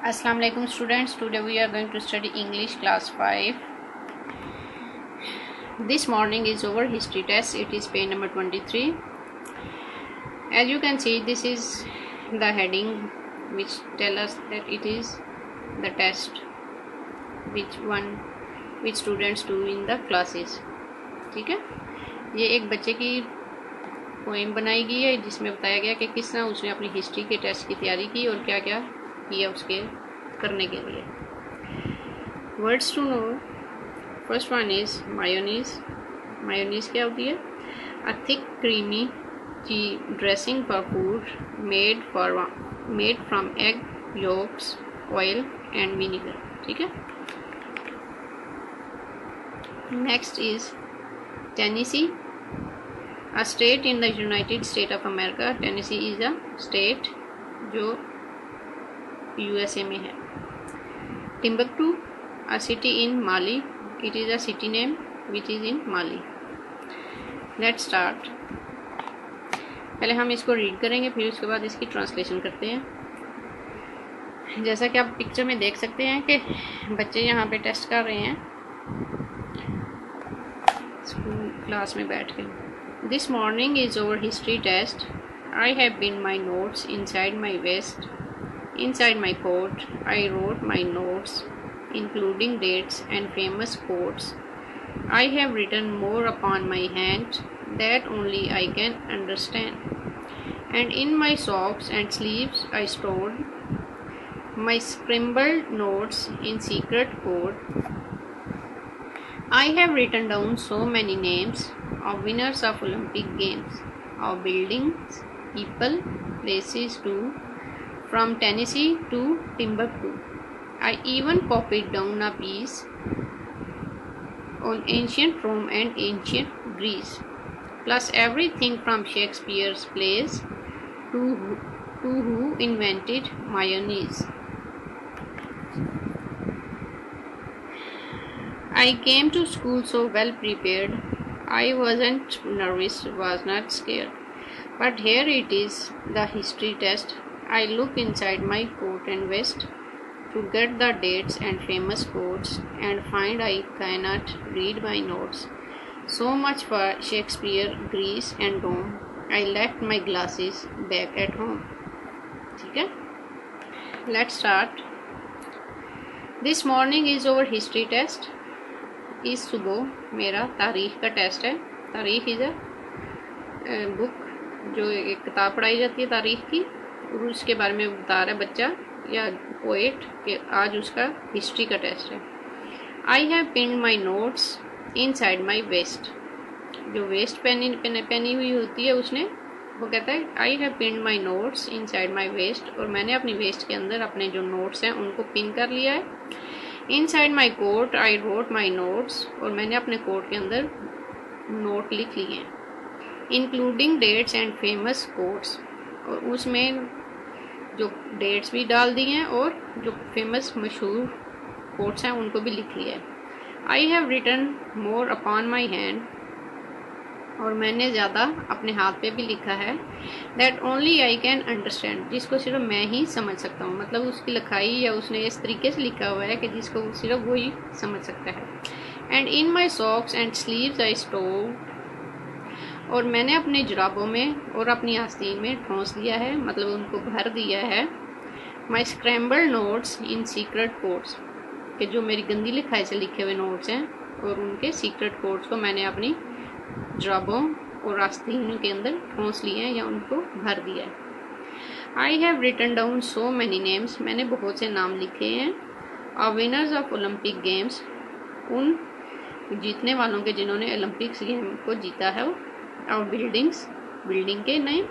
Assalamu alaikum students. Today we are going to study English class 5. This morning is our history test. It is page number 23. As you can see, this is the heading which tell us that it is the test which students do in the classes. ठीक है, ये एक बच्चे की poem बनाई गई है जिसमें बताया गया कि किस तरह उसने अपनी हिस्ट्री के टेस्ट की तैयारी की और क्या क्या किया उसके करने के लिए. Words to know. First one is mayonnaise. Mayonnaise क्या होती है? A thick creamy dressing for food made from egg yolks, oil and vinegar. ठीक है. Next is Tennessee, a state in the United States of America. Tennessee is a state जो USA में है. Timbuktu, a city in Mali. It is a city name which is in Mali. Let's start. पहले हम इसको read करेंगे, फिर उसके बाद इसकी ट्रांसलेशन करते हैं. जैसा कि आप पिक्चर में देख सकते हैं कि बच्चे यहाँ पे टेस्ट कर रहे हैं स्कूल क्लास में बैठ के. This morning is our history test. I have pinned my notes inside my vest. Inside my coat, I wrote my notes, including dates and famous quotes. I have written more upon my hand that only I can understand. And in my socks and sleeves I stored my scribbled notes in secret code. I have written down so many names of winners of Olympic Games, of buildings, people, places too, from Tennessee to Timbuktu. I even copied down a piece on ancient Rome and ancient Greece, plus everything from Shakespeare's plays to who invented mayonnaise. I came to school so well prepared. I wasn't nervous, was not scared. But here it is, the history test. I look inside my coat and vest to get the dates and famous quotes and find I cannot read my notes. So much for Shakespeare, Greece and Rome. I left my glasses back at home. ठीक है? Let's start. This morning is our history test. इस सुबह मेरा तारीख़ का test है. तारीख़ is a book, जो एक किताब पढ़ाई जाती है तारीख़ की, और उसके बारे में बता रहा है बच्चा या पोएट कि आज उसका हिस्ट्री का टेस्ट है. I have pinned my notes in side my waste. जो वेस्ट पहनी हुई होती है उसने, वो कहता है I have pinned my notes in side my waste, और मैंने अपनी वेस्ट के अंदर अपने जो नोट्स हैं उनको पिन कर लिया है. Inside my coat I wrote my notes, और मैंने अपने कोट के अंदर नोट लिख लिए हैं. Including dates and famous quotes, और उसमें जो डेट्स भी डाल दी हैं और जो फेमस मशहूर कोट्स हैं उनको भी लिख लिया है. I have written more upon my hand, और मैंने ज़्यादा अपने हाथ पे भी लिखा है. That only I can understand, जिसको सिर्फ मैं ही समझ सकता हूँ. मतलब उसकी लिखाई या उसने इस तरीके से लिखा हुआ है कि जिसको सिर्फ वो ही समझ सकता है. And in my socks and sleeves I stove, और मैंने अपने जुराबों में और अपनी आस्तीन में ठोंस दिया है, मतलब उनको भर दिया है. माई स्क्रैम्बल्ड नोट्स इन सीक्रेट कोड्स, कि जो मेरी गंदी लिखाई से लिखे हुए नोट्स हैं और उनके सीक्रेट कोड्स को मैंने अपनी जुराबों और आस्तीन के अंदर ठोंस लिए हैं या उनको भर दिया है. I have written down so many names, मैंने बहुत से नाम लिखे हैं. Of winners of Olympic games, उन जीतने वालों के जिन्होंने ओलंपिक्स गेम को जीता है. और बिल्डिंग्स, बिल्डिंग के नेम.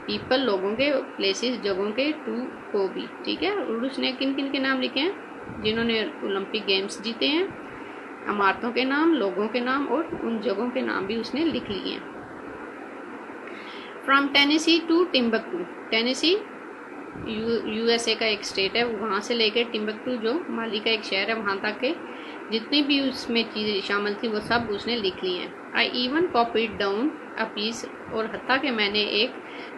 पीपल, लोगों के. प्लेसेस, जगहों के. टू, को भी. ठीक है. और उसने किन किन के नाम लिखे हैं जिन्होंने ओलंपिक गेम्स जीते हैं. इमारतों के नाम, लोगों के नाम और उन जगहों के नाम भी उसने लिख लिए हैं. From Tennessee to Timbuktu. Tennessee USA का एक स्टेट है, वहाँ से लेकर टिम्बकटू जो माली का एक शहर है वहाँ तक के जितनी भी उसमें चीज़ें शामिल थी वो सब उसने लिख ली हैं. I even copied down a piece, और हत्ता कि मैंने एक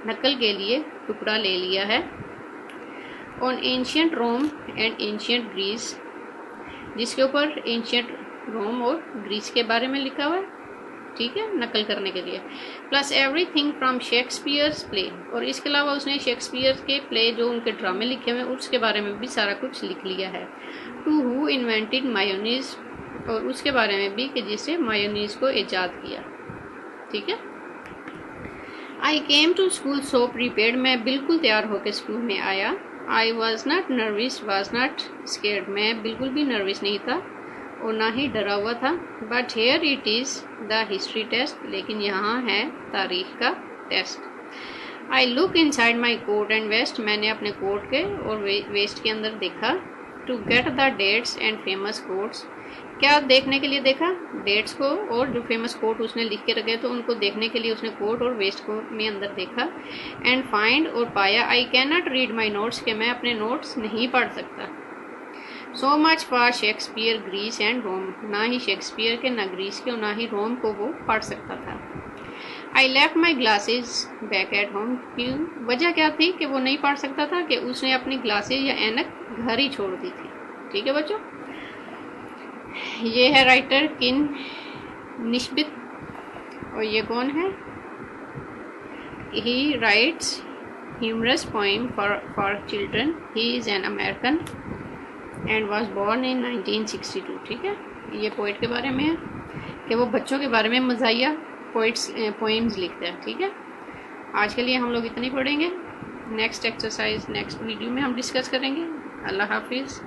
नकल के लिए टुकड़ा ले लिया है on ancient Rome and ancient Greece, जिसके ऊपर एंशियंट रोम और ग्रीस के बारे में लिखा हुआ है, ठीक है, नकल करने के लिए। Plus everything from Shakespeare's play, और इसके अलावा उसने शेक्सपियर के प्ले जो उनके ड्रामे लिखे हुए हैं उसके बारे में भी सारा कुछ लिख लिया है। टू हु इन्वेंटेड मायोनीज, और उसके बारे में भी कि जिससे मायोनीज को ईजाद किया, ठीक है। I came to school so prepared, मैं बिल्कुल तैयार होकर स्कूल में आया। I was not nervous was not scared, मैं बिल्कुल भी नर्वस नहीं था और ना ही डरा हुआ था। But here it is the history test, लेकिन यहाँ है तारीख का test. I look inside my coat and vest, मैंने अपने कोट के और वेस्ट के अंदर देखा। To get the dates and famous quotes, क्या देखने के लिए देखा? डेट्स को, और जो फेमस कोट उसने लिख के रखे तो उनको देखने के लिए उसने कोट और वेस्ट को में अंदर देखा। एंड फाइंड, और पाया, I can not read my notes, के मैं अपने नोट्स नहीं पढ़ सकता। So much for Shakespeare Greece and Rome, ना ही शेक्सपियर के, ना ग्रीस के, और ना ही रोम को वो पढ़ सकता था। I left my glasses back at home, क्यों, वजह क्या थी कि वो नहीं पढ़ सकता था? कि उसने अपनी ग्लासेज या ऐनक घर ही छोड़ दी थी, ठीक है बच्चों। ये है राइटर किन निस्बित, और ये कौन है? He writes humorous poem for children, he is an American and was born in 1962, ठीक है। ये पोइट के बारे में है कि वो बच्चों के बारे में मज़ाहिया पोएम्स लिखते हैं, ठीक है। आज के लिए हम लोग इतनी पढ़ेंगे, नेक्स्ट एक्सरसाइज नेक्स्ट वीडियो में हम डिस्कस करेंगे। अल्लाह हाफिज़।